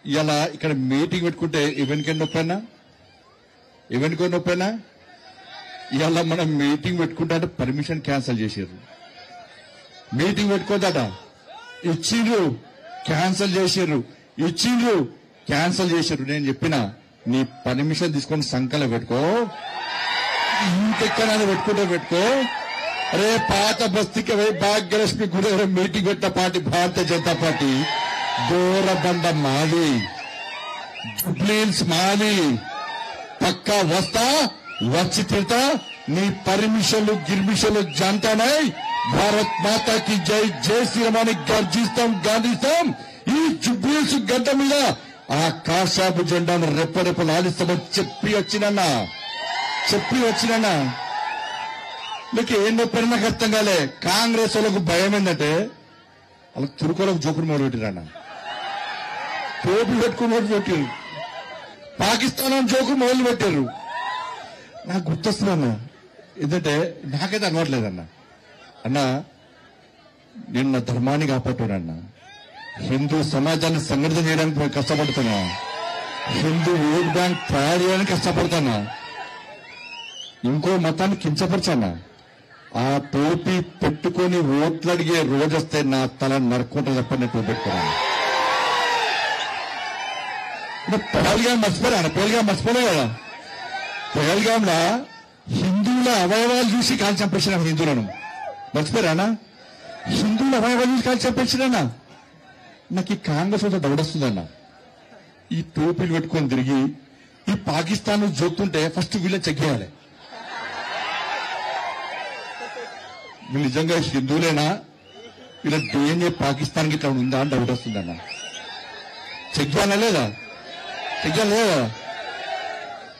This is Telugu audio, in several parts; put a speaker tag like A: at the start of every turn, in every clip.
A: ఇలా ఇక్కడ మీటింగ్ పెట్టుకుంటే ఎవరికైనా నొప్పైనా ఇలా మనం మీటింగ్ పెట్టుకుంటే అంటే పర్మిషన్ క్యాన్సిల్ చేసారు. మీటింగ్ పెట్టుకోదట ఇచ్చిండ్రు, క్యాన్సిల్ చేసారు, ఇచ్చిండ్రు, క్యాన్సిల్ చేశారు. నేను చెప్పిన నీ పర్మిషన్ తీసుకొని సంకల పెట్టుకో, ఇంకెక్కడైనా పెట్టుకో. అరే పాత బస్తీకి పోయి భాగ్యలక్ష్మి గుడి దగ్గర మీటింగ్ పెట్టిన పార్టీ భారతీయ జనతా పార్టీ. దూరబండ మాది, జుబ్లీహిల్స్ మాది. పక్కా వస్తా, వచ్చి తిడతా. నీ పర్మిషన్లు గిర్మిషన్లు జంటనై భారత్ మాతాకి జై, జై శ్రీరామాని గర్జిస్తాం, గాంధిస్తాం. ఈ జుబ్లీహిల్స్ గడ్డ మీద ఆ కాషాపు జెండాను రెప్పరెప్పలు ఆడిస్తామని చెప్పి వచ్చినా మీకు ఏం నొప్పి నాకు అర్థం కాలే. కాంగ్రెస్ వాళ్ళకు భయం ఏంటంటే వాళ్ళకి తురుకోలకు జోకుడు మొదలు పెట్టిరన్న, టోపీ పెట్టుకుని మొదలు పెట్టారు, పాకిస్తాన్ జోకుడు మొదలు పెట్టారు. నాకు గుర్తొస్తుందన్న, ఎందుకంటే నాకైతే అనవట్లేదన్న. అన్న నిన్న ధర్మాన్ని కాపాడుతున్నా, హిందూ సమాజాన్ని సంఘటితం చేయడానికి కష్టపడుతున్నా, హిందూ ఓట్ బ్యాంక్ తయారు చేయడానికి కష్టపడుతున్నా, ఇంకో మతాన్ని కించపరచన్నా. ఆ టోపీ పెట్టుకొని ఓట్లు అడిగే రోజు వస్తే నా తల నరుక్కుంటా చెప్పని నేను పెట్టుకున్నాను. పహల్గాం మర్చిపోలే కదా. పహల్గాంలో హిందువుల అవయవాలు చూసి కాల్ చంపేసిన హిందువులను మర్చిపోయారా? హిందువుల అవయవాలు చూసి కాల్ చంపేసినా. నాకు ఈ కాంగ్రెస్ వద్ద డౌట్ వస్తుందన్న. ఈ టోపీలు పెట్టుకొని తిరిగి ఈ పాకిస్తాన్ జోక్తుంటే ఫస్ట్ వీళ్ళని చెక్ చేయాలి. వీళ్ళు నిజంగా హిందువులేనా, వీళ్ళ డిఎన్ఏ పాకిస్తాన్ కి ఇట్లా ఉందా అని డౌట్ వస్తుందన్న. చెక్ చేయాలా లేదా?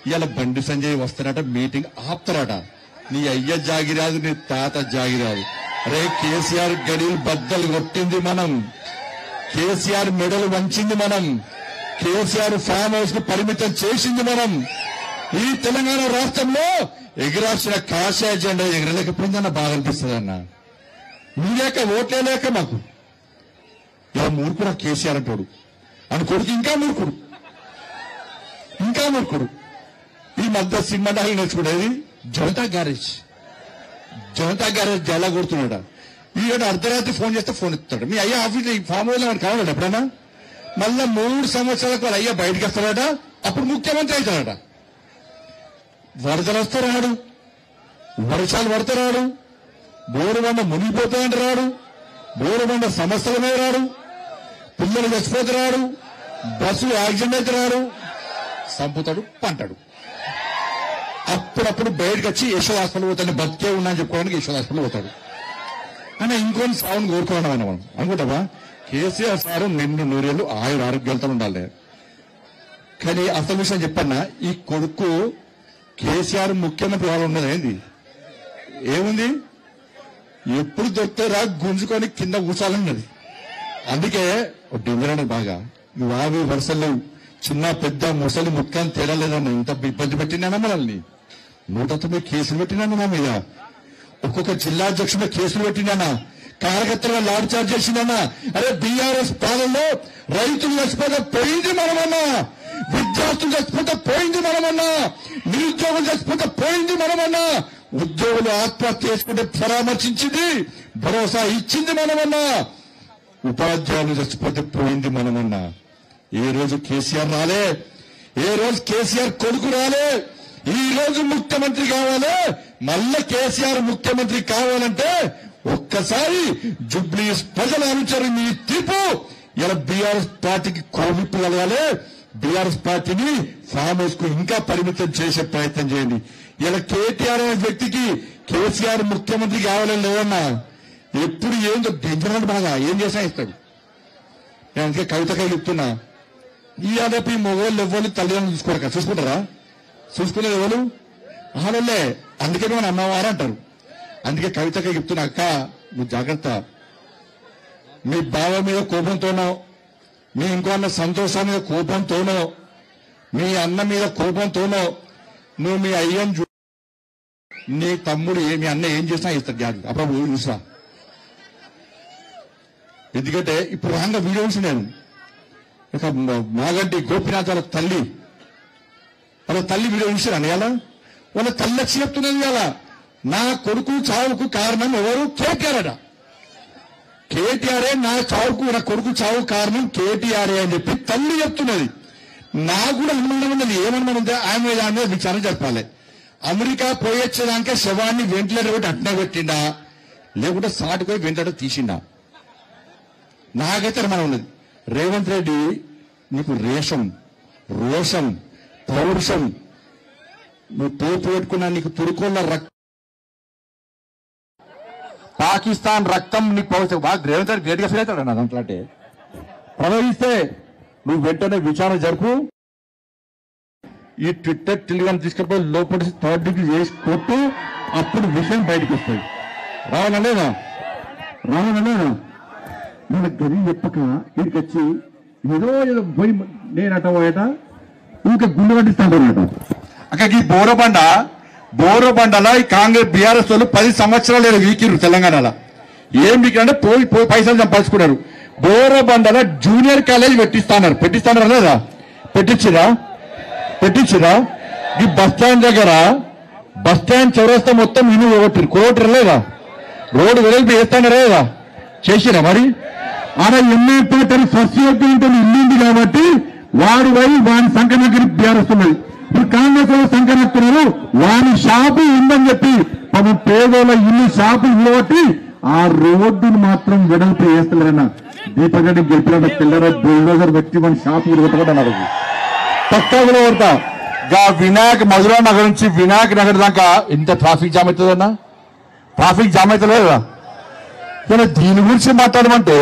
A: ఇవాళ బండి సంజయ్ వస్తారట, మీటింగ్ ఆపుతారట. నీ అయ్య జాగిరాదు, నీ తాత జాగిరాదు. అరే కేసీఆర్ గడిలు బద్దలు కొట్టింది మనం, కేసీఆర్ మెడలు వంచింది మనం, కేసీఆర్ ఫామ్ హౌస్ కు పరిమితం చేసింది మనం. ఈ తెలంగాణ రాష్ట్రంలో ఎగిరాల్సిన కాషాయ జెండా ఎగరలేకపోయిందన్న బాధ అనిపిస్తుంది అన్న. మీ లేక ఓట్లే లేక మాకు ఇలా మూర్ఖుడు కేసీఆర్ అంటాడు అని కొడుకు ఇంకా మూర్ఖుడు. ఈ మధ్య సినిమా డాలు నేర్చుకునేది జనతా గ్యారేజ్ జలా కొడుతున్నాడు. ఈయన అర్ధరాత్రి ఫోన్ చేస్తే ఫోన్ ఎత్తుతాడు. మీ అయ్యా ఆఫీస్ ఫామ్ హౌస్ వాడు కావాలట ఎప్పుడన్నా. మళ్ళా 3 సంవత్సరాలకు వాళ్ళ అయ్యా బయటకు వస్తాడట, అప్పుడు ముఖ్యమంత్రి అవుతాడట. వరదలు వస్తే రాడు, వర్షాలు పడితే రాడు, బోరుబండ మునిగిపోతాయంటే రాడు, బోరుబండ సమస్యల మీద రాడు, పిల్లలు చచ్చిపోతే రాడు, బస్సు యాక్సిడెంట్ అయితే రాడు, సంపుతాడు, పంటాడు. అప్పుడప్పుడు బయటకు వచ్చి యశోద హాస్పిటల్ పోతాడు, బతికే ఉన్నా అని చెప్పుకోవడానికి యశోద హాస్పిటల్ పోతాడు. అని ఇంకొని సాగును కోరుకోవడం మనం అనుకుంటావా? కేసీఆర్ సారు నిన్ను 100 ఏళ్ళు ఆరోగ్యాలతో ఉండాలి. కానీ అసలు విషయం చెప్పన్నా, ఈ కొడుకు కేసీఆర్ ముఖ్యమంత్రి వాళ్ళు ఉన్నది ఏంది, ఏముంది, ఎప్పుడు దొరికితే రా గుంజుకొని కింద కూర్చోాలన్నది. అందుకే డేంజర్ అనేది బాగా. నువ్వు 50 వరుసలు చిన్న పెద్ద ముసలి ముఖ్యాన్ని తేడా లేదన్న. ఇంత ఇబ్బంది పెట్టినానా మనల్ని? 109 కేసులు పెట్టినాను నా మీద, ఒక్కొక్క జిల్లా అధ్యక్షుడు కేసులు పెట్టినానా, కార్యకర్తలుగా లాడ్ చార్జ్ చేసిందన్నా. అరే బీఆర్ఎస్ పాలనలో రైతులు చచ్చిపోతే పోయింది మనమన్నా, విద్యార్థులు చచ్చిపోతే పోయింది మనమన్నా, నిరుద్యోగులు చచ్చిపోతే పోయింది మనమన్నా, ఉద్యోగులు ఆత్మహత్య చేసుకుంటే పరామర్శించింది, భరోసా ఇచ్చింది మనమన్నా, ఉపాధ్యాయులు చచ్చిపోతే పోయింది మనమన్నా. ఏ రోజు కేసీఆర్ రాలే, ఏ రోజు కేసీఆర్ కొడుకు రాలే. ఈ రోజు ముఖ్యమంత్రి కావాలి, మళ్ళా కేసీఆర్ ముఖ్యమంత్రి కావాలంటే ఒక్కసారి జుబ్లీహిల్స్ ప్రజల అనుచరు మీ తీర్పు. ఇలా బీఆర్ఎస్ పార్టీకి కోవిప్పు కలగాలి, బీఆర్ఎస్ పార్టీని ఫామ్ హౌస్ కు ఇంకా పరిమితం చేసే ప్రయత్నం చేయండి. ఇలా కేటీఆర్ అనే వ్యక్తికి కేసీఆర్ ముఖ్యమంత్రి కావాలని లేదన్నా. ఎప్పుడు ఏందో డేంజర్ బాగా ఏం చేసా ఇస్తాడు. నేను అందుకే కవితకై చెప్తున్నా, ఈ ఆడపి మొగోళ్ళు ఎవ్వరు తల్లిదండ్రులు చూసుకుంటారా? చూసుకునేది ఎవరు? ఆడోళ్ళే. అందుకే మనం అన్నవారు అంటారు. అందుకే కవితకై చెప్తున్నా, అక్క నువ్వు జాగ్రత్త. మీ బావ మీద కోపంతోనో, మీ ఇంకో అన్న సంతోషం మీద కోపంతోనో, మీ అన్న మీద కోపంతోనో నువ్వు మీ అయ్యను నీ తమ్ముడు మీ అన్న ఏం చేసినా ఇస్తాడు జాగ్రత్త. అప్పుడు చూసా. ఎందుకంటే ఇప్పుడు రాగా వీడియో చూసి నేను ఇక మాగంటి గోపినాథ్ వాళ్ళ తల్లి వీడియో చూసారు అని ఎలా వాళ్ళ తల్లి వచ్చి చెప్తున్నది కదా, నా కొడుకు చావుకు కారణం ఎవరు? కేటీఆర్ అట. కేటీఆర్ఏ నా చావుకు, నా కొడుకు చావు కారణం కేటీఆర్ఏ అని చెప్పి తల్లి చెప్తున్నది. నాకు కూడా అనుమానం ఉన్నది. ఏమనుమానం ఉందా ఆయన మీద అనేది విచారణ జరపాలి. అమెరికా పోయొచ్చేదానికే శవాన్ని వెంటిలేటర్ పెట్టి అట్నే పెట్టిండా, లేకుంటే సాటుపోయి వెంటిలేటర్ తీసిండా? నాకైతే అనుమానం ఉన్నది. రేవంత్ రెడ్డి నీకు రేషం, రోషం, పౌరుషం, నువ్వు తోపు పెట్టుకున్నా నీకు తురుకోళ్ళ రక్తం, పాకిస్తాన్ రక్తం నీకు పౌరుషం. బాగా రేవంత్ రెడ్డి గ్రేట్ గా ఫీల్ అవుతాడు. నా దాంట్లో అంటే ప్రవహిస్తే నువ్వు వెంటనే విచారణ జరుపు. ఈ ట్విట్టర్ టెలిగ్రామ్ తీసుకెళ్ళిపోయి లోపలి 3rd డిగ్రీ చేసి కొట్టు, అప్పుడు విషయం బయటకు వస్తాయి. రావాలనేనా నేను గది చెప్పక వీడికి వచ్చి ఏదో పోయి నేనట పోయట ఇంకా గుండె పట్టిస్తాను అక్క. ఈ బోరబండలో ఈ కాంగ్రెస్ బీఆర్ఎస్ వాళ్ళు 10 సంవత్సరాలు వీకిరు తెలంగాణలో. ఏం వీకిరంటే పోయి పైసలు సంపాదించుకున్నారు. బోరబండలో జూనియర్ కాలేజ్ పెట్టిస్తాన్నారు లేదా? పెట్టించిరా? ఈ బస్టాండ్ దగ్గర బస్టాండ్ చౌరస్తా మొత్తం ఇల్లు కొట్టిరు లేదా? రోడ్డు వెడల్పు వేస్తాను లేదా? చేసిరా? మరి ఆడ ఎంఏ పేటర్ ఫస్ట్ ఇయర్ ఇల్లుంది కాబట్టి వాడి వాడి సంకనగిరి బీఆర్ఎస్తున్నది. ఇప్పుడు కాంగ్రెస్ వాళ్ళు సంకనెత్తున్నారు. వాడి షాపు ఉందని చెప్పి పాపం పేదోళ్ళ ఇల్లు షాపు ఇవ్వబట్టి ఆ రోడ్డును మాత్రం వెడల్పు వేస్తలేరన్న. దీపక్ రెడ్డి గెలిపిన పిల్లర బుల్డోజర్ పెట్టి మన షాపు కొట్టబడ్డారు. పక్కా కూడా కొడతా. వినాయక్ మధురా నగర్ నుంచి వినాయక్ నగర్ దాకా ఎంత ట్రాఫిక్ జామ్ అవుతుందన్నా? ట్రాఫిక్ జామ్ అవుతలేదా? దీని గురించి మాట్లాడమంటే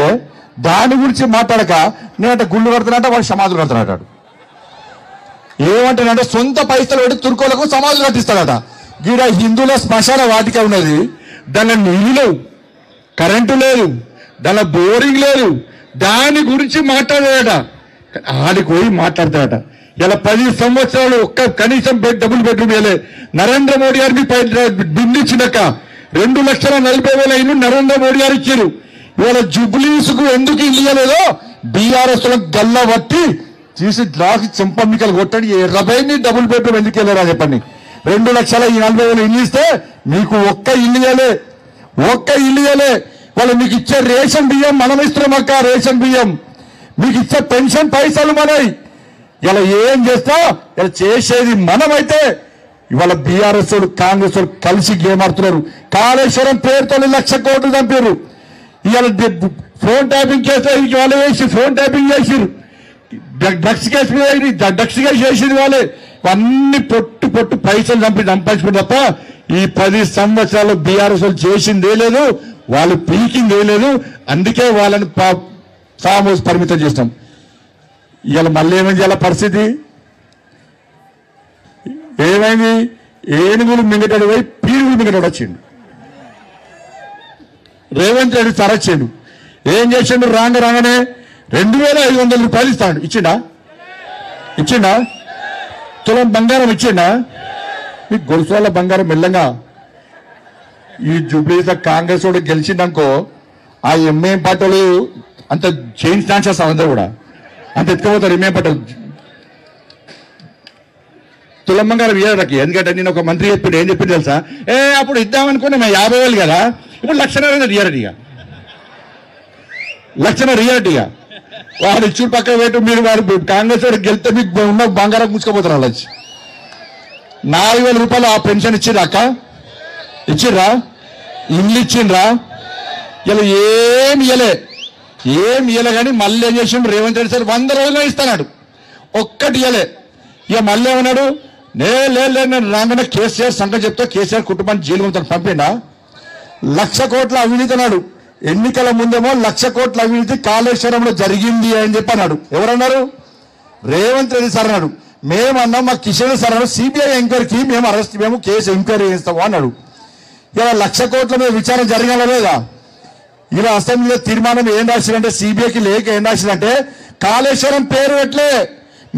A: దాని గురించి మాట్లాడక నేనంటే గుళ్ళు కడుతున్నట్ట, వాడు సమాధులు కడుతున్నట్టాడు. ఏమంటానంటే సొంత పైసలు పెట్టి తుర్కోలకు సమాధులు కట్టిస్తాడట. గీడ హిందువుల శ్మశాన వాటిక ఉన్నది, దానిలో నీళ్ళు లేవు, కరెంటు లేదు, దానిలో బోరింగ్ లేదు. దాని గురించి మాట్లాడాడట. ఆడికి పోయి మాట్లాడతాడట. ఇలా 10 సంవత్సరాలు ఒక్క కనీసం డబుల్ బెడ్రూమ్ వేయలే. నరేంద్ర మోడీ గారికి బిల్లు ఇచ్చినాక 2,40,000 ఇల్లు నరేంద్ర మోడీ గారు ఇచ్చారు. ఇవాళ జుబ్లీస్ కు ఎందుకు ఇయ్యలేదో బీఆర్ఎస్ గల్ల పట్టి తీసి గ్లాస్ చెంపమ్మికలు కొట్టండి. 20 డబుల్ బెడ్రూమ్ ఎందుకు వెళ్ళారా చెప్పండి. 2,40,000 ఇల్లు ఇస్తే మీకు ఒక్క ఇల్లు ఇవ్వలే. వాళ్ళు మీకు ఇచ్చే రేషన్ బియ్యం మనం ఇస్తున్నాం అక్క. రేషన్ బియ్యం మీకు ఇచ్చే పెన్షన్ పైసలు మనవి. ఇలా ఏం చేస్తా ఇలా చేసేది మనమైతే ఇవాళ బీఆర్ఎస్ వాళ్ళు కాంగ్రెస్ వాళ్ళు కలిసి గేమ్ ఆడుతున్నారు. కాళేశ్వరం పేరుతో 1,00,000 కోట్లు చంపారు. ఇవాళ ఫోన్ ట్యాపింగ్ కేసు వాళ్ళు వేసి ఫోన్ ట్యాపింగ్ చేసిరు. డ్రగ్స్ కేసు చేసింది వాళ్ళే. అన్ని పొట్టు పైసలు సంపాదించుకుని తప్ప ఈ 10 సంవత్సరాలు బీఆర్ఎస్ వాళ్ళు చేసిందే లేదు, వాళ్ళు పీకిందే లేదు. అందుకే వాళ్ళని ఫామ్ హౌస్ పరిమితం చేస్తాం. ఇవాళ మళ్ళీ ఏమైంది? ఇలా పరిస్థితి ఏమైంది? ఏనుగులు మింగటాడు పోయి పీరుగులు మింగటాడు వచ్చిండు. రేవంత్ రెడ్డి తరచ్చిండు. ఏం చేసిండు? రాగానే 2,500 రూపాయలు ఇస్తాడు. ఇచ్చిండా? తులం బంగారం ఇచ్చిండా? ఈ గొలుసుల బంగారం మెల్లంగా ఈ జూబ్లీస్ కాంగ్రెస్ వాడు గెలిచిండనుకో ఆ ఎంఏం పార్టీలు అంత చేంజ్ డాన్స్ చేస్తాం. అందరూ కూడా అంత ఎత్తుకపోతారు. ఎంఏం పార్టీలు తులం బంగారం ఇయ్యడానికి. ఎందుకంటే నేను ఒక మంత్రి చెప్పిండు. ఏం చెప్పింది తెలుసా? అప్పుడు ఇద్దామనుకున్నా మేము 50,000 కదా, ఇప్పుడు 1,00,000 రియాలిటీగా 1,00,000 రియాలిటీగా వాడు ఇచ్చుడు పక్క పెట్టు. మీరు వాడు కాంగ్రెస్ వాడు గెలిస్తే మీకు ఉన్న బంగారం ముచ్చుకోపోతారు. వాళ్ళు వచ్చి 4,000 రూపాయలు ఆ పెన్షన్ ఇచ్చిర్రా అక్క? ఇచ్చిర్రా? ఇల్లు ఇచ్చిండ్రా? ఇలా ఏం ఇయ్యలే కానీ మళ్ళీ ఏం చేసిండు రేవంత్ రెడ్డి సార్ 100 రోజుల్లో ఇస్తాడు. ఒక్కటి ఇయ్యలే. ఇక మళ్ళీ ఏమన్నాడు? నేను రాగానే కేసీఆర్ సంగతి చెప్తే కేసీఆర్ కుటుంబాన్ని జైలు పంపిండా. 1,00,000 కోట్ల అవినీతి అన్నాడు. ఎన్నికల ముందేమో 1,00,000 కోట్ల అవినీతి కాళేశ్వరంలో జరిగింది అని చెప్పి అన్నాడు. ఎవరన్నారు? రేవంత్ రెడ్డి సార్ అన్నాడు. మేమన్నాం మా కిషన్ సార్ అన్నాడు సిబిఐ ఎంక్వైరీకి మేము కేసు ఎంక్వైరీ చేస్తాము అన్నాడు. ఇలా 1,00,000 కోట్ల మీద విచారణ జరగాల లేదా? ఇలా అసెంబ్లీలో తీర్మానం ఏం రాసిందంటే సిబిఐకి లేక ఏం రాసిందంటే కాళేశ్వరం పేరు ఎట్లే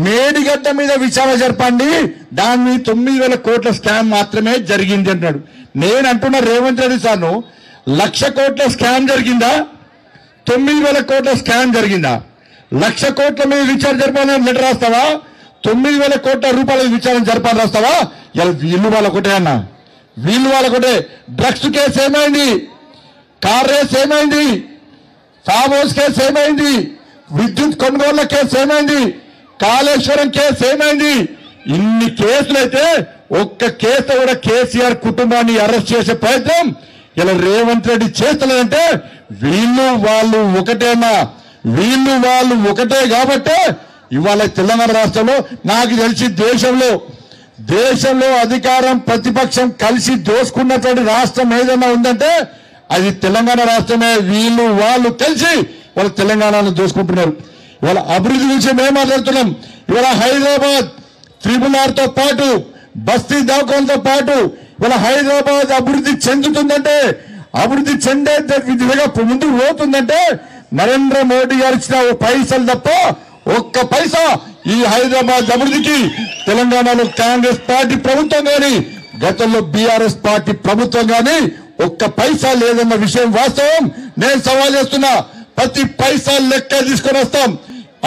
A: మేడిగడ్డ మీద విచారణ జరపండి, దాని మీద 9,000 కోట్ల స్కామ్ మాత్రమే జరిగింది అంటాడు. నేను అంటున్నా రేవంత్ రెడ్డి సార్ను 1,00,000 కోట్ల స్కామ్ జరిగిందా? 9,000 కోట్ల స్కామ్ జరిగిందా? 1,00,000 కోట్ల మీద విచారణ జరపాలని లెటర్ రాస్తావా? 9,000 కోట్ల రూపాయల విచారణ జరపాలని రాస్తావా? ఇలా వీళ్ళు వాళ్ళకొటే అన్న, వీళ్ళు వాళ్ళకొటే. డ్రగ్స్ కేసు ఏమైంది? కార్ రేస్ ఏమైంది? ఫామ్ హౌస్ కేసు ఏమైంది? విద్యుత్ కొనుగోళ్ల కేసు ఏమైంది? కాళేశ్వరం కేసు ఏమైంది? ఇన్ని కేసులైతే ఒక్క కేసు కూడా కేసీఆర్ కుటుంబాన్ని అరెస్ట్ చేసే ప్రయత్నం ఇలా రేవంత్ రెడ్డి చేస్తలేదంటే వీళ్ళు వాళ్ళు ఒకటేనా? వీళ్ళు వాళ్ళు ఒకటే కాబట్టే ఇవాళ తెలంగాణ రాష్ట్రంలో నాకు తెలిసి దేశంలో అధికారం ప్రతిపక్షం కలిసి దోసుకున్నటువంటి రాష్ట్రం ఏదైనా ఉందంటే అది తెలంగాణ రాష్ట్రమే. వీళ్ళు వాళ్ళు కలిసి వాళ్ళ తెలంగాణను దోసుకుంటున్నారు. ఇవాళ అభివృద్ధి గురించి మేము మాట్లాడుతున్నాం. ఇవాళ హైదరాబాద్ RRR తో పాటు బస్తీ దవాఖానతో పాటు ఇవాళ హైదరాబాద్ అభివృద్ధి చెందుతుందంటే, అభివృద్ధి చెందే విధంగా ముందుకు పోతుందంటే నరేంద్ర మోడీ గారు ఇచ్చిన పైసలు తప్ప ఒక్క పైసా ఈ హైదరాబాద్ అభివృద్ధికి తెలంగాణలో కాంగ్రెస్ పార్టీ ప్రభుత్వం కానీ గతంలో బీఆర్ఎస్ పార్టీ ప్రభుత్వం కానీ ఒక్క పైసా లేదన్న విషయం వాస్తవం. నేను సవాల్ చేస్తున్నా, ప్రతి పైసా లెక్క తీసుకొని వస్తాం.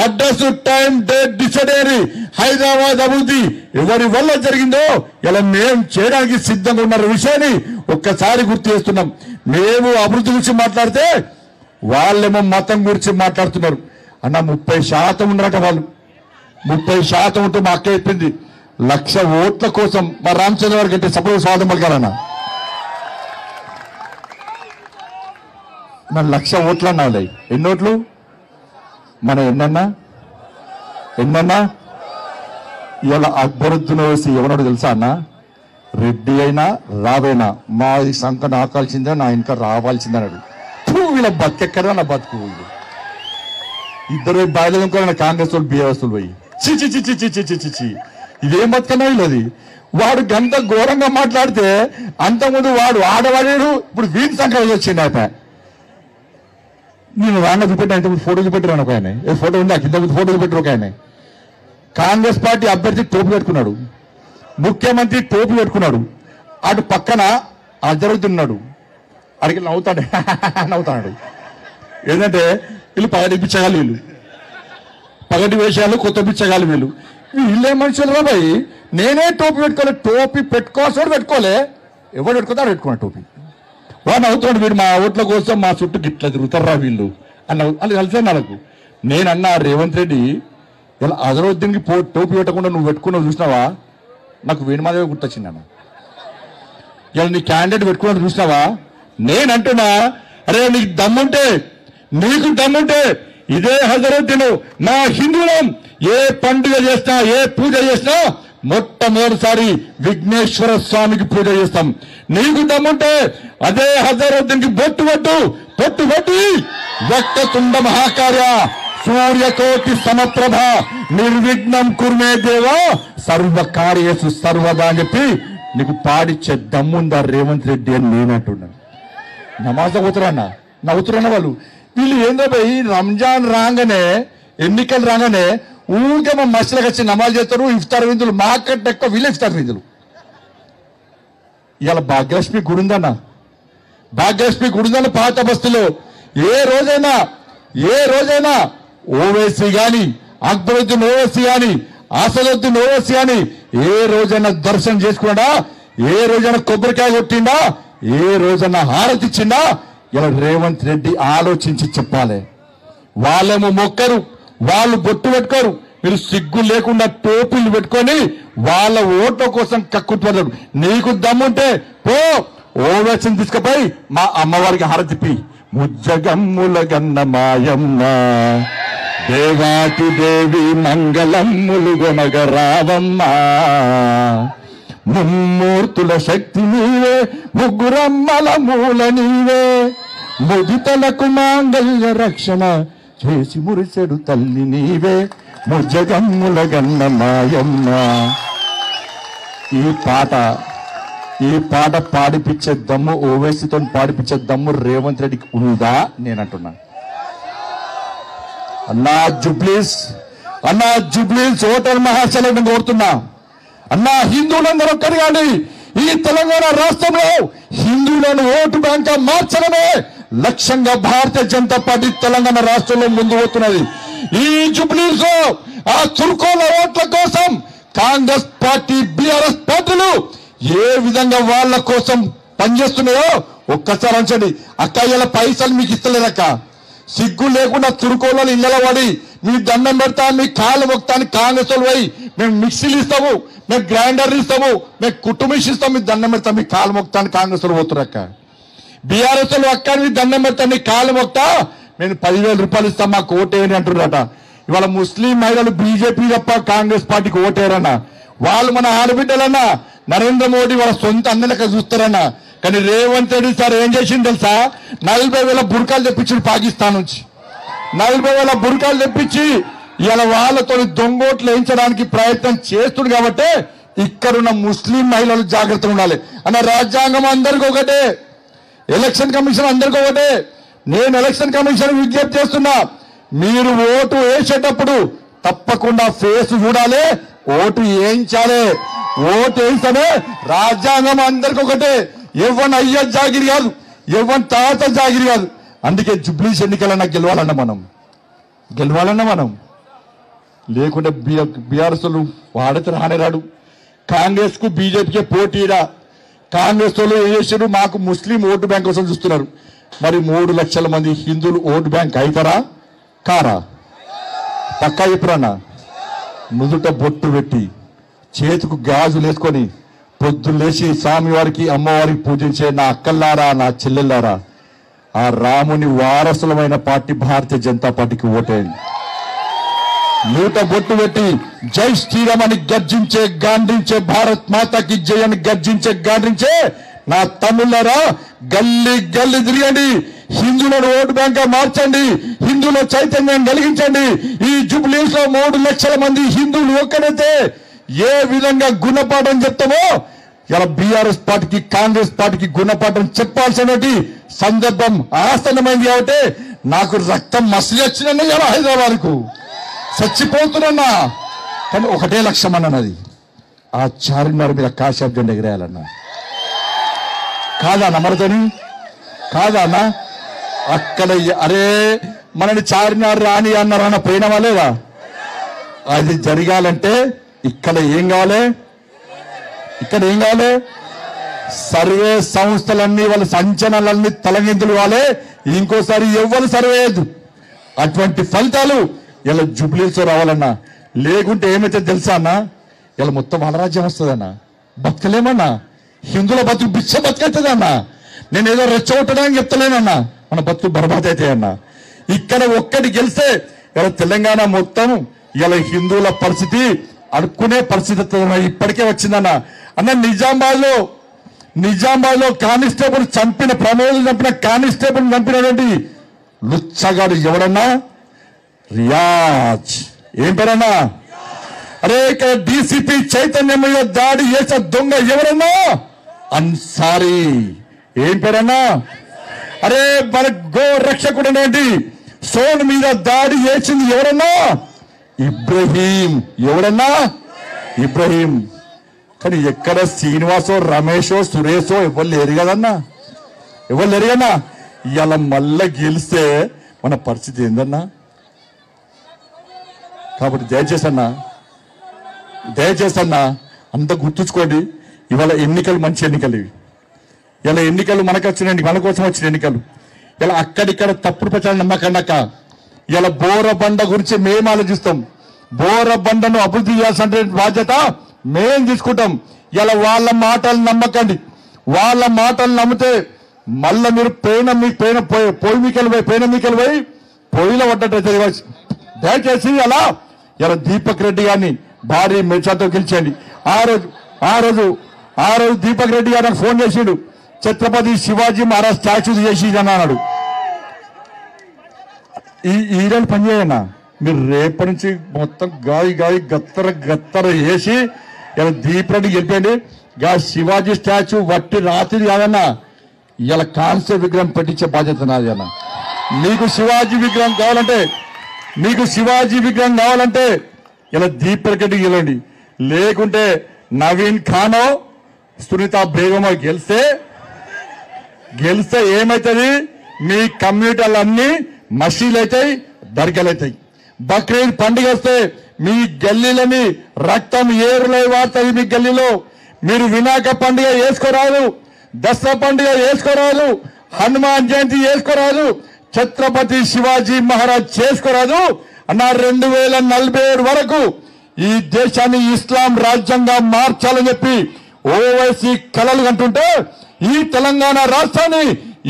A: అడ్రస్, టైం, డేట్ డిసైడ్ అయ్యి హైదరాబాద్ అభివృద్ధి ఎవరి వల్ల జరిగిందో ఇలా మేము చేయడానికి సిద్ధంగా ఉన్న విషయాన్ని ఒక్కసారి గుర్తు చేస్తున్నాం. మేము అభివృద్ధి గురించి మాట్లాడితే వాళ్ళేమో మతం గురించి మాట్లాడుతున్నారు. అన్న 30% ఉన్నారట వాళ్ళు. 30% ఉంటే మా అక్క చెప్పింది 1,00,000 ఓట్ల కోసం మా రామచంద్ర గారికి అంటే సపోజ్ స్వాగతం పలకాలన్నా. మన 1,00,000 ఓట్లు అన్నా. ఎన్ని ఓట్లు? మన ఎన్నన్నా ఇవాళ అక్బరుద్దీన్ ఓవైసీ ఎవరో తెలుసా అన్న? రెడ్డి అయినా రావేనా మా సంఖ నాకాల్సిందే, నా ఇంకా రావాల్సిందే అన్నాడు. వీళ్ళ బతికెక్కడా నా బతుకు. ఇద్దరు బయలుదేరుకోవాలన్న కాంగ్రెస్ వాళ్ళు బీఆర్ఎస్ పోయి చి ఇదేం బతుకన్నా వీళ్ళది. వాడు గంత ఘోరంగా మాట్లాడితే అంతకుముందు వాడు ఆడవాడాడు, ఇప్పుడు వీటి సంఖ్య వచ్చింది. అయిపోయా నేను రాంగ చూపెట్టిన ఇంతకుముందు ఫోటో చూపెట్టాను ఒక ఆయన. ఏ ఫోటో ఉంది ఇంతకుముందు ఫోటో చూపెట్టారు ఒక ఆయన. కాంగ్రెస్ పార్టీ అభ్యర్థి టోపీ పెట్టుకున్నాడు, ముఖ్యమంత్రి టోపీ పెట్టుకున్నాడు. అటు పక్కన అజరుతున్నాడు, అడిగి నవ్వుతాడు. ఏంటంటే వీళ్ళు పగటి పిచ్చగాలి, వీళ్ళు పగటి వేషాలు కొత్త పిచ్చగాలి. వీళ్ళే మనుషులు రా భయ్. నేనే టోపీ పెట్టుకోలే, టోపీ పెట్టుకోవాల్సి పెట్టుకోలే, ఎవరు పెట్టుకుంటారు పెట్టుకున్నాడు టోపీ. వాడు అవుతున్నాడు, వీడు మా ఓట్ల కోసం మా చుట్టూ గిట్లా తిరుగుతారా వీళ్ళు అని కలిసాను నాకు. నేనన్నా రేవంత్ రెడ్డి ఇలా అజరుద్దీన్కి టోపీ పెట్టకుండా నువ్వు పెట్టుకున్నావు చూసినావా? నాకు వేణుమాధవి గుర్తొచ్చింది అన్న. ఇలా నీ క్యాండిడేట్ పెట్టుకున్నాడు చూసినావా? నేనంటున్నా, అరే నీకు దమ్ముంటే ఇదే హజరుద్దీన్ మా హిందువులం ఏ పండుగ చేసినా ఏ పూజ చేసినా మొట్టమొదటిసారి విఘ్నేశ్వర స్వామికి పూజ చేస్తాం. నీకు దమ్ముంటే అదే హజరుద్దీన్కి బొట్టు పట్టి వక్రతుండ మహాకార్య సూర్యకోటి సమప్రభ నిర్విఘ్నం కుర్మే దేవా సర్వకార్యేషు సర్వదా అని చెప్పి నీకు పాడిచ్చే దమ్ముందా రేవంత్ రెడ్డి అని నేనంటున్నాను. నమాజ్ అవుతున్నా నవ్వుతున్నా వాళ్ళు. వీళ్ళు ఏందో పోయి రంజాన్ రాగానే, ఎన్నికలు రాగానే ఊరికే మా మసలకు వచ్చి నమాజ్ చేస్తారు. ఇఫ్తార్ విందులు మాకంటే ఎక్కువ వీళ్ళు ఇఫ్తార్ విందులు. ఇవాళ భాగ్యలక్ష్మి గుడి ఉందన్న పాత బస్తీలో ఏ రోజైనా ఓవైసీ గాని, అక్బరుద్దీన్ ఓవైసీ గాని, అసదుద్దీన్ ఓవైసీ గాని ఏ రోజైనా దర్శనం చేసుకున్నాడా? ఏ రోజైనా కొబ్బరికాయ కొట్టిండా? ఏ రోజైనా హారతి ఇచ్చిండా? ఇలా రేవంత్ రెడ్డి ఆలోచించి చెప్పాలి. వాళ్ళేమో మొక్కరు, వాళ్ళు బొట్టు పెట్టుకోరు. మీరు సిగ్గు లేకుండా టోపీలు పెట్టుకొని వాళ్ళ ఓట్ల కోసం కక్కుతున్నారు. నీకు దమ్ముంటే పో ఓవైసీని తీసుకుపోయి మా అమ్మవారికి హారతిప్పి ముజ్జగమ్ముల గన్న మాయమ్మ దేవాటి దేవి మంగళమ్ములు గొనగ రావమ్మ ముమ్మూర్తుల శక్తి నీవే ముగ్గురమ్మల మూల నీవే ముదితలకు మాంగళ్య రక్షణ చేసి మురిసెడు తల్లి నీవే ముజ్జగమ్ముల గన్న మాయమ్మ. ఈ పాట పాడిపించే దమ్ము ఓవైసీతో పాడిపించే దమ్ము రేవంత్ రెడ్డికి ఉందా? నేనంటున్నా. అన్నా జుబ్లీస్ హోటల్ మహాశైలను కోరుతున్నా. అన్నా హిందువులందరూ ఒక్కరు కానీ ఈ తెలంగాణ రాష్ట్రంలో హిందువులను ఓటు బ్యాంక్ మార్చడమే లక్ష్యంగా భారతీయ జనతా పార్టీ తెలంగాణ రాష్ట్రంలో ముందు పోతున్నది. ఈ జుబ్లీస్ లో ఆ తుర్కోల ఓట్ల కోసం కాంగ్రెస్ పార్టీ బీఆర్ఎస్ పార్టీలు ఏ విధంగా వాళ్ళ కోసం పనిచేస్తున్నాయో ఒక్కసారి అంచండి. అక్క ఇలా పైసలు మీకు ఇస్తలేదక్క, సిగ్గు లేకుండా తురుకోళ్ళు ఇళ్ళలో పడి మీ దండం పెడతా, మీ కాళ్ళు మొక్తాన్ని కాంగ్రెస్ వాళ్ళు పోయి మేము మిక్సీలు ఇస్తాము, మేము గ్రైండర్లు ఇస్తాము, మేము కుటుంబిష్ ఇస్తాం, మీ దండం పెడతాం, మీ కాళ్ళు మొక్తాన్ని కాంగ్రెస్ వాళ్ళు పోతున్నారు అక్క. బీఆర్ఎస్ వాళ్ళు అక్క మీ దండం పెడతాం, మీ కాళ్ళు మొక్తా నేను 10,000 రూపాయలు ఇస్తాం మాకు ఓటేయని అంటున్నారట. ఇవాళ ముస్లిం మహిళలు బీజేపీ తప్ప కాంగ్రెస్ పార్టీకి ఓటేయరన్నా. వాళ్ళు మన ఆడబిడ్డలన్నా నరేంద్ర మోడీ వాళ్ళ సొంత అన్నలక చూస్తారన్నా. కానీ రేవంత్ రెడ్డి సార్ ఏం చేసింది తెలుసా? 40,000 బుర్కాలు తెప్పించింది పాకిస్తాన్ నుంచి. 40,000 బుర్కాలు తెప్పించి ఇలా వాళ్ళతో దొంగోట్లు వేయించడానికి ప్రయత్నం చేస్తుంది. కాబట్టి ఇక్కడున్న ముస్లిం మహిళలు జాగ్రత్తగా ఉండాలి అన్న. రాజ్యాంగం అందరికీ ఒకటే, ఎలక్షన్ కమిషన్ అందరికీ ఒకటే. నేను ఎలక్షన్ కమిషన్ విజ్ఞప్తి చేస్తున్నా, మీరు ఓటు వేసేటప్పుడు తప్పకుండా ఫేస్ చూడాలి, ఓటు వేయించాలి. ఓటు వేయిస్తేనే రాజ్యాంగం అందరికీ ఒకటే. ఎవరి అయ్య జాగిరి కాదు, ఎవరి తాత జాగిరి కాదు. అందుకే జుబ్లీస్ ఎన్నికలన్నా గెలవాలన్నా మనం లేకుంటే బీఆర్ఎస్ వాడితే రానేరాడు. కాంగ్రెస్ కు బీజేపీకే పోటీరా. కాంగ్రెస్ వాళ్ళు ఏం చేశారు? మాకు ముస్లిం ఓటు బ్యాంక్ కోసం చూస్తున్నారు. మరి 3 లక్షల మంది హిందువులు ఓటు బ్యాంక్ అవుతారా కారా? పక్కా చెప్పురన్నా. నుదుట బొట్టు పెట్టి చేతికి గాజులు వేసుకొని పొద్దున్న లేచి స్వామివారికి అమ్మవారికి పూజించే నా అక్కల్లారా, నా చెల్లెల్లారా, ఆ రాముని వారసులమైన పార్టీ భారతీయ జనతా పార్టీకి ఓటేయండి. నూట బొట్టు పెట్టి జై శ్రీరామ్ అని గర్జించే గాండ్రించే, భారత్ మాతాకి జై అని గర్జించే గాండ్రించే నా తమ్ముళ్ళారా, గల్లీ గల్లీ తిరగండి. హిందువులను ఓటు బ్యాంక్ గా మార్చండి, హిందువుల చైతన్యం కలిగించండి. ఈ జుబ్లీస్ లో 3 లక్షల మంది హిందువులు ఒక్కరైతే ఏ విధంగా గుణపాఠం చెప్తామో ఇలా బీఆర్ఎస్ పార్టీకి కాంగ్రెస్ పార్టీకి గుణపాఠం చెప్పాల్సినటువంటి సందర్భం ఆసన్నమైంది. కాబట్టి నాకు రక్తం మసిలి వచ్చిన ఇలా హైదరాబాద్ కు చచ్చిపోతున్నా. కానీ ఒకటే లక్ష్యం అన్నది, ఆ చార్మినార్ మీద కాశాబ్ జెండా ఎగిరేయాలన్నా. కాదా నమ్మరతోని? కాదా అన్న? అక్కడ అరే మనని చార్మినార్ రాని అన్నారన్న పోయినవా లేదా? అది జరగాలంటే ఇక్కడ ఏం కావాలి? సర్వే సంస్థలన్నీ వాళ్ళ సంచలనాలన్నీ తలగిందులు కావాలి. ఇంకోసారి ఎవ్వరు సర్వే చేయద్దు. అటువంటి ఫలితాలు ఇలా జుబ్లీస్ రావాలన్నా. లేకుంటే ఏమైతే తెలుసా అన్న, ఇలా మొత్తం అలరాజ్యం వస్తుందన్నా. బతకలేమన్నా, హిందువుల బతుకు బిచ్చ బతుకవుతుందన్నా. నేను ఏదో రెచ్చగొట్టడానికి చెప్తలేనన్నా, మన బతుకు బర్బాద్ అవుతాయన్నా. ఇక్కడ ఒక్కటి గెలిస్తే ఇలా తెలంగాణ మొత్తం ఇలా హిందువుల పరిస్థితి అడుక్కునే పరిస్థితి ఇప్పటికే వచ్చిందన్న. అన్న నిజామాబాద్ లో కానిస్టేబుల్ చంపిన, ప్రమోద్ చంపిన కానిస్టేబుల్ చంపినటువంటి లుచ్చగాడు ఎవడన్నా? రియాజ్. ఏం పేరన్నా? అరే ఇక్కడ డీసీపీ చైతన్యం మీద దాడి చేసే దొంగ ఎవరన్నా? అన్సారీ. ఏం పేరన్నా? అరే మన గో రక్షకుడు అనేటి సోన్ మీద దాడి చేసింది ఎవరన్నా? ఇబ్రహీం. ఎవరన్నా? ఇబ్రహీం. కానీ ఎక్కడ శ్రీనివాసో, రమేషో, సురేషో ఎవరు లేరు కదన్నా, ఎవరు లేరు కన్నా. ఇలా మళ్ళా గెలిస్తే మన పరిస్థితి ఏందన్నా? కాబట్టి దయచేసి అన్నా అంత గుర్తుంచుకోండి. ఇవాళ ఎన్నికలు మంచి ఎన్నికలు ఇవి. ఇలా ఎన్నికలు మన కోసం వచ్చిన ఎన్నికలు. ఇలా అక్కడిక్కడ తప్పుడు ప్రచారం నమ్మకండాక ఇలా బోరబండ గురించి మేము ఆలోచిస్తాం. బోరబండను అభివృద్ధి చేయాల్సిన బాధ్యత మేం తీసుకుంటాం. ఇలా వాళ్ళ మాటలు నమ్మకండి. వాళ్ళ మాటలు నమ్మితే మళ్ళా మీరు మీకెళ్ళి పోయి పొయ్యిలో పడ్డట్టు. దయచేసి అలా ఇలా దీపక్ రెడ్డి గారిని భారీ మెజార్టీతో గెలిచండి. ఆ రోజు దీపక్ రెడ్డి గారు ఫోన్ చేసిండు, ఛత్రపతి శివాజీ మహారాజ్ స్టాచ్యూ చేసి అన్నాడు. ఈ రోజు పనిచేయన్నా, మీరు రేపటి నుంచి మొత్తం గాయి గత్తర వేసి ఇలా దీపరెడ్డి గెలిపండి. గా శివాజీ స్టాచ్యూ వట్టి రాత్రి కాదన్నా, ఇలా కాంస్య విగ్రహం పెట్టించే బాధ్యత నాది అన్న. మీకు శివాజీ విగ్రహం కావాలంటే ఇలా దీపరెడ్డి గెలండి. లేకుంటే నవీన్ ఖానో, సునీత బేగమో గెలిస్తే ఏమవుతుంది? మీ కమ్యూనిటీలన్నీ మసీలు అవుతాయి, దర్గాలు అవుతాయి. బక్రీద్ పండుగ వస్తే మీ గల్లీలని రక్తం ఏరులై వాడుతుంది. మీ గల్లీలో మీరు వినాయక పండుగ వేసుకోరాదు, దసరా పండుగ వేసుకోరాదు, హనుమాన్ జయంతి చేసుకోరాదు, ఛత్రపతి శివాజీ మహారాజ్ చేసుకోరాదు అన్న. 2047 వరకు ఈ దేశాన్ని ఇస్లాం రాజ్యంగా మార్చాలని చెప్పి ఓవైసీ కలలు కంటుంటే ఈ తెలంగాణ రాష్ట్రాన్ని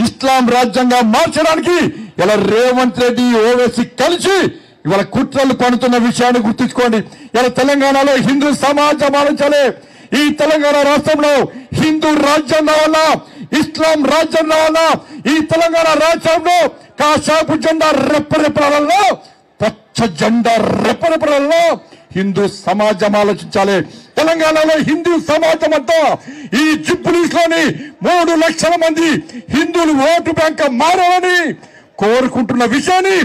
A: ఇస్లాం రాజ్యంగా మార్చడానికి ఇలా రేవంత్ రెడ్డి ఓవైసీ కలిసి ఇవాళ కుట్రలు పడుతున్న విషయాన్ని గుర్తుంచుకోండి. ఇలా తెలంగాణలో హిందూ సమాజం ఆలోచించాలి. ఈ తెలంగాణ రాష్ట్రంలో హిందూ రాజ్యం రావాలా, ఇస్లాం రాజ్యం రావాలా. ఈ తెలంగాణ రాష్ట్రంలో కాషాపు జెండా రెప్పరెప్పలలో, పచ్చ జెండా రెప్పరెప్పలలో హిందూ సమాజం ఆలోచించాలి. తెలంగాణలో హిందూ సమాజం అంతా ఈ జుబ్లీస్ లోని 3 లక్షల మంది హిందువులు ఓటు బ్యాంక్ మారాలని కోరుకుంటున్న విషయాన్ని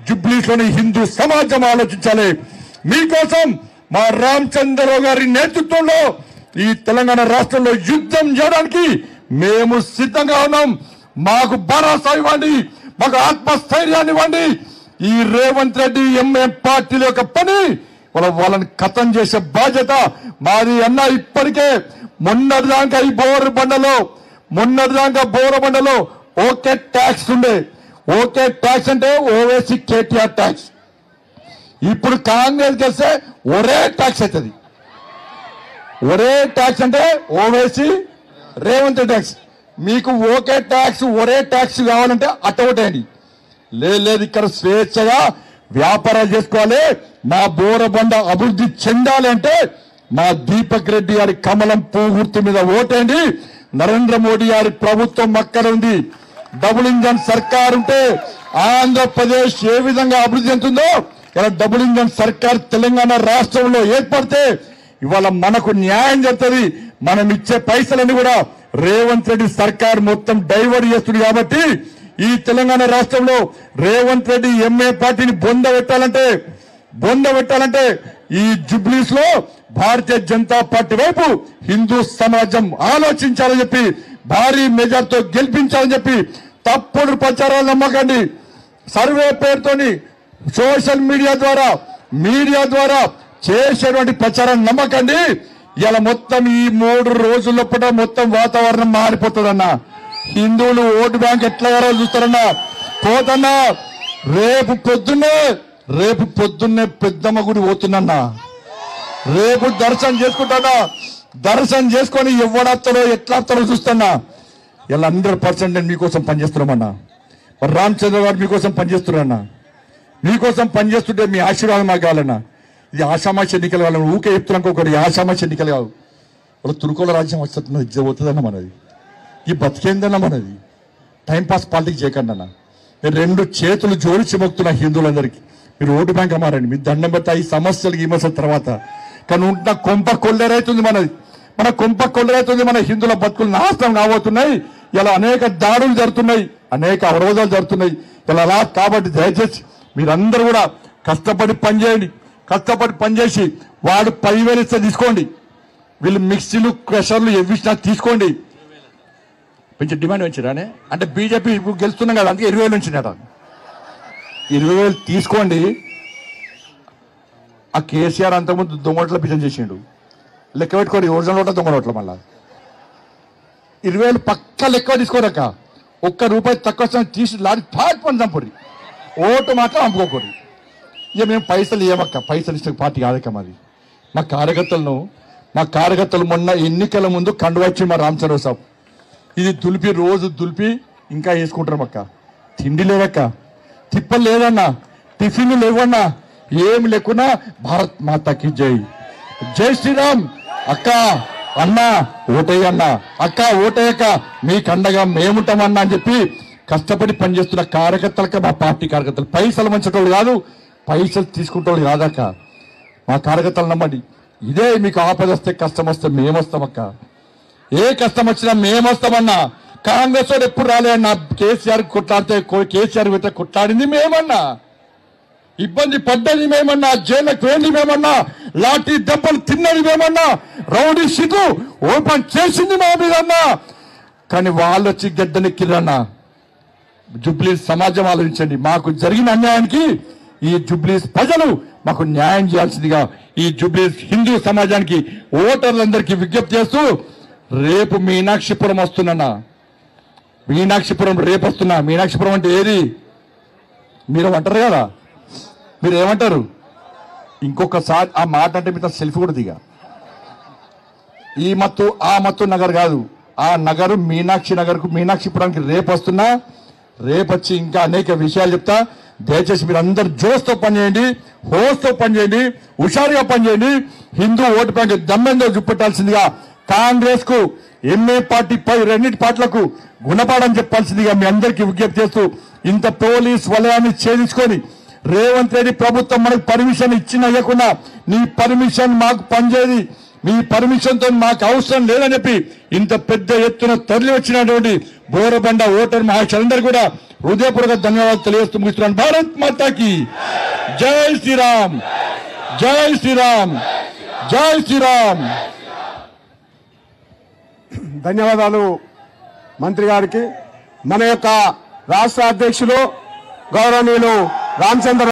A: జుబ్లీస్ లోని హిందూ సమాజం ఆలోచించాలి. మీకోసం మా రామచంద్రరావు గారి నేతృత్వంలో ఈ తెలంగాణ రాష్ట్రంలో యుద్ధం చేయడానికి మేము సిద్ధంగా ఉన్నాం. మాకు భరోసా ఇవ్వండి, మాకు ఆత్మస్థైర్యాన్ని ఇవ్వండి. ఈ రేవంత్ రెడ్డి ఎంఏ పార్టీల యొక్క పని వాళ్ళని ఖతం చేసే బాధ్యత మాది అన్న. ఇప్పటికే మొన్నటిదాకా ఈ బోరబండలో ఓకే ట్యాక్స్ ఉండే. ఓకే ట్యాక్స్ అంటే ఓవేసీ కేటీఆర్ ట్యాక్స్. ఇప్పుడు కాంగ్రెస్ గెలిస్తే ఒరే ట్యాక్స్ అవుతుంది. ఒరే ట్యాక్స్ అంటే ఓవేసీ రేవంత్ ట్యాక్స్. మీకు ఓకే ట్యాక్స్ ఒరే ట్యాక్స్ కావాలంటే అట్టొకటేయండి. లేదు ఇక్కడ స్వేచ్ఛగా వ్యాపారాలు చేసుకోవాలి. మా బోరబండ అభివృద్ధి చెందాలి అంటే మా దీపక్ రెడ్డి గారి కమలం పువ్వు మీద ఓటేయండి. నరేంద్ర మోడీ గారి ప్రభుత్వం అక్కడ ఉంది. డబుల్ ఇంజన్ సర్కార్ ఉంటే ఆంధ్రప్రదేశ్ ఏ విధంగా అభివృద్ధి చెందుతుందో ఇలా డబుల్ ఇంజన్ సర్కార్ తెలంగాణ రాష్ట్రంలో ఏర్పడితే ఇవాళ మనకు న్యాయం జరుగుతుంది. మనం ఇచ్చే పైసలన్నీ కూడా రేవంత్ రెడ్డి సర్కార్ మొత్తం డైవర్ట్ చేస్తుంది. కాబట్టి ఈ తెలంగాణ రాష్ట్రంలో రేవంత్ రెడ్డి ఎంఏ పార్టీని బొంద పెట్టాలంటే ఈ జుబ్లీస్ లో భారతీయ జనతా పార్టీ వైపు హిందూ సమాజం ఆలోచించాలని చెప్పి, భారీ మెజార్టీతో గెలిపించాలని చెప్పి తప్పుడు ప్రచారాలు నమ్మకండి. సర్వే పేరుతోని సోషల్ మీడియా ద్వారా చేసేటువంటి ప్రచారాన్ని నమ్మకండి. ఇలా మొత్తం ఈ 3 రోజుల మొత్తం వాతావరణం మారిపోతుందన్న. హిందువులు ఓటు బ్యాంక్ ఎట్లా చూస్తారన్నా పోతన్నా. రేపు పొద్దున్నే పెద్దమ్మ గుడి పోతున్నా. రేపు దర్శనం చేసుకుంటానా. దర్శనం చేసుకొని ఎవడత్తారో ఎట్లా వస్తారో చూస్తున్నా. ఇలా 100% నేను మీకోసం పనిచేస్తున్నామన్నా. రామచంద్ర గారు మీకోసం పనిచేస్తున్నారన్నా. మీకోసం పనిచేస్తుంటే మీ ఆశీర్వాదం మాకు కావాలన్నా. ఇది ఆషామాషి ఎన్నికలు కావాలన్నా. ఊకే చెప్తున్నాక ఒకటి ఆషామాషి ఎన్నికలు కావు. వాళ్ళ తురుకోల రాజ్యం వస్తున్నది ఇజ్జ పోతుందన్న మనది. ఈ బతికేందన్న మనది. టైంపాస్ పాలిటిక్స్ చేయకండి అన్న. నేను 2 చేతులు జోడించి మొక్కుతున్నా హిందువులందరికీ. మీరు ఓటు బ్యాంక్ అమ్మారండి. మీరు దండం పెడతా ఈ సమస్యలు విమర్శల తర్వాత. కానీ ఉంటున్న కొంప కొల్లరైతుంది మనది. మన హిందువుల బతుకులు నాశనం కాబోతున్నాయి. ఇలా అనేక దాడులు జరుగుతున్నాయి, అనేక అవరోధాలు జరుగుతున్నాయి. ఇలా అలా కాబట్టి దయచేసి మీరందరూ కూడా కష్టపడి పనిచేసి వాడు 10,000 ఇస్తే తీసుకోండి. వీళ్ళు మిక్సీలు క్రషర్లు ఎవ్విసినా తీసుకోండి. కొంచెం డిమాండ్ పెంచారానే అంటే బీజేపీ ఇప్పుడు గెలుస్తున్నాం కదా, అందుకే 20,000 ఉంచినట. 20,000 తీసుకోండి. ఆ కేసీఆర్ అంతకుముందు దొంగోట్ల పిచ్చం చేసిండు. లెక్క పెట్టుకోండి, ఒరిజినల్ ఓట్ల దొంగ ఓట్ల. మళ్ళా 20,000 పక్క లెక్క తీసుకోరక్క. ₹1 తక్కువ తీసి లారీ థాట్ పని చంపురి. ఓటు మాత్రం అమ్ముకోకూడదు. ఇక మేము పైసలు ఇవ్వమక్క. పైసలు ఇస్తే పార్టీ కాదక్క మాది. మా కార్యకర్తలు మొన్న ఎన్నికల ముందు కండువచ్చి మా రామచంద్రరావు సాబ్ ఇది రోజు దులిపి ఇంకా వేసుకుంటారు అక్క. తిండి లేదక్క, తిప్పలు లేదన్నా, టిఫిన్లు లేవన్నా, ఏమి లేకున్నా భారత్ మాతాకి జై శ్రీరామ్. అక్క అన్న ఓటయ్యన్నా, అక్క ఓటయ్యక్క మీకు అండగా మేముంటామన్నా అని చెప్పి కష్టపడి పనిచేస్తున్న కార్యకర్తలకి, మా పార్టీ కార్యకర్తలు పైసలు మంచేటోళ్ళు కాదు, పైసలు తీసుకుంటోళ్ళు కాదక్క. మా కార్యకర్తలు నమ్మండి. ఇదే మీకు ఆపద వస్తే కష్టం వస్తే మేమొస్తామక్క. ఏ కష్టం వచ్చినా మేమొస్తామన్నా. కాంగ్రెస్ వాడు ఎప్పుడు రాలే అన్న. కేసీఆర్ కొట్లాడింది మేమన్నా, ఇబ్బంది పడ్డది మేమన్నా, జైలుకు వెళ్ళి మేమన్నా, లాఠీ దెబ్బలు తిన్నది మేమన్నా, రౌడీ షీటు ఓపెన్ చేసింది మా మీదన్నా. కానీ వాళ్ళు వచ్చి గడ్డనెక్కిరన్నా. జుబ్లీ సమాజం ఆలోచించండి. మాకు జరిగిన అన్యాయానికి ఈ జూబ్లీస్ ప్రజలు మాకు న్యాయం చేయాల్సిందిగా ఈ జూబ్లీస్ హిందూ సమాజానికి ఓటర్లందరికీ విజ్ఞప్తి చేస్తూ రేపు మీనాక్షిపురం వస్తున్నా. మీనాక్షిపురం రేపు వస్తున్నా. మీనాక్షిపురం అంటే ఏది మీరు అంటారు కదా, మీరు ఏమంటారు? ఇంకొకసారి ఆ మాట అంటే మీతో సెల్ఫీ కూడా దిగా. ఈ మత్తు ఆ మత్తు నగర్ కాదు, ఆ నగరు మీనాక్షి నగర్కు మీనాక్షిపురానికి రేపు వస్తున్నా. రేపు వచ్చి ఇంకా అనేక విషయాలు చెప్తా. దయచేసి మీరు అందరు జోస్తో పనిచేయండి, హోస్తో పనిచేయండి, హుషారుగా పనిచేయండి. హిందూ ఓటు బ్యాంక్ దమ్మెందో చూపెట్టాల్సిందిగా కాంగ్రెస్ కు ఎంఏ పార్టీ పై రెండింటి పార్టీలకు గుణపాఠం చెప్పాల్సిందిగా మీ అందరికీ విజ్ఞప్తి చేస్తూ ఇంత పోలీస్ వలయాన్ని ఛేదించుకొని రేవంత్ రెడ్డి ప్రభుత్వం మనకు పర్మిషన్ ఇవ్వకుండా నీ పర్మిషన్ మాకు పనిచేది, మీ పర్మిషన్ తో మాకు అవసరం లేదని చెప్పి ఇంత పెద్ద ఎత్తున తరలి వచ్చినటువంటి బోరబండ ఓటర్ మహాశయులందరూ కూడా హృదయపూర్వక ధన్యవాదాలు తెలియజేస్తూ ముగిస్తున్నాను. భారత్ మాతాకి జై శ్రీరామ్, జై శ్రీరామ్, జై శ్రీరామ్.
B: ధన్యవాదాలు మంత్రి గారికి. మన యొక్క రాష్ట్ర అధ్యక్షులు గౌరవనీయులు రామచంద్ర